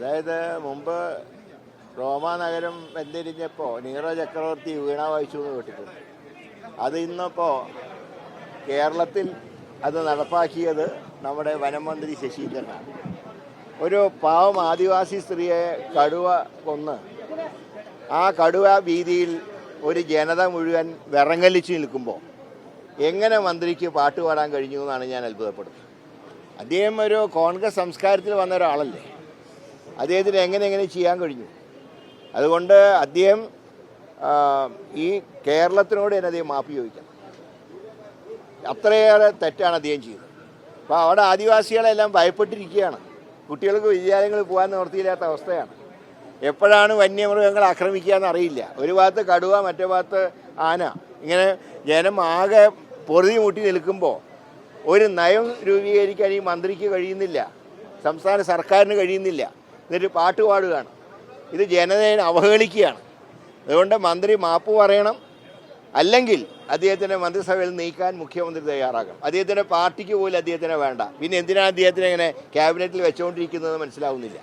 അതായത് മുമ്പ് റോമാനഗരം വെന്തിരിഞ്ഞപ്പോൾ നീറോ ചക്രവർത്തി വീണ വായിച്ചു എന്ന് കേട്ടിട്ടുണ്ട്. അത് ഇന്നിപ്പോൾ കേരളത്തിൽ അത് നടപ്പാക്കിയത് നമ്മുടെ വനമന്ത്രി ശശീന്ദ്രനാണ്. ഒരു പാവം ആദിവാസി സ്ത്രീയെ കടുവ കൊന്ന് ആ കടുവ വീതിയിൽ ഒരു ജനത മുഴുവൻ വിറങ്ങലിച്ച് നിൽക്കുമ്പോൾ എങ്ങനെ മന്ത്രിക്ക് പാട്ട് പാടാൻ കഴിഞ്ഞു എന്നാണ് ഞാൻ അത്ഭുതപ്പെടുന്നത്. അദ്ദേഹം ഒരു കോൺഗ്രസ് സംസ്കാരത്തിൽ വന്ന ഒരാളല്ലേ, അദ്ദേഹത്തിന് എങ്ങനെ ചെയ്യാൻ കഴിഞ്ഞു? അതുകൊണ്ട് അദ്ദേഹം ഈ കേരളത്തിനോട് തന്നെ അദ്ദേഹം മാപ്പ് ചോദിക്കണം. അത്രയേറെ തെറ്റാണ് അദ്ദേഹം ചെയ്തത്. അപ്പോൾ അവിടെ ആദിവാസികളെല്ലാം ഭയപ്പെട്ടിരിക്കുകയാണ്. കുട്ടികൾക്ക് വിദ്യാലയങ്ങളിൽ പോകാൻ നിവൃത്തിയില്ലാത്ത അവസ്ഥയാണ്. എപ്പോഴാണ് വന്യമൃഗങ്ങൾ ആക്രമിക്കുക എന്നറിയില്ല. ഒരു ഭാഗത്ത് കടുവ, മറ്റേ ഭാഗത്ത് ആന. ഇങ്ങനെ ജനം ആകെ പൊറുതി മുട്ടി നിൽക്കുമ്പോൾ ഒരു നയം രൂപീകരിക്കാൻ ഈ മന്ത്രിക്ക് കഴിയുന്നില്ല, സംസ്ഥാന സർക്കാരിന് കഴിയുന്നില്ല. എന്നിട്ട് പാട്ട് പാടുകയാണ്. ഇത് ജനതയെ അവഹേളിക്കുകയാണ്. അതുകൊണ്ട് മന്ത്രി മാപ്പ് പറയണം, അല്ലെങ്കിൽ അദ്ദേഹത്തിൻ്റെ മന്ത്രിസഭയിൽ നീക്കാൻ മുഖ്യമന്ത്രി തയ്യാറാകണം. അദ്ദേഹത്തിൻ്റെ പാർട്ടിക്ക് പോലും അദ്ദേഹത്തിനെ വേണ്ട. പിന്നെ എന്തിനാണ് അദ്ദേഹത്തിനെ ഇങ്ങനെ ക്യാബിനറ്റിൽ വെച്ചുകൊണ്ടിരിക്കുന്നത് മനസ്സിലാവുന്നില്ല.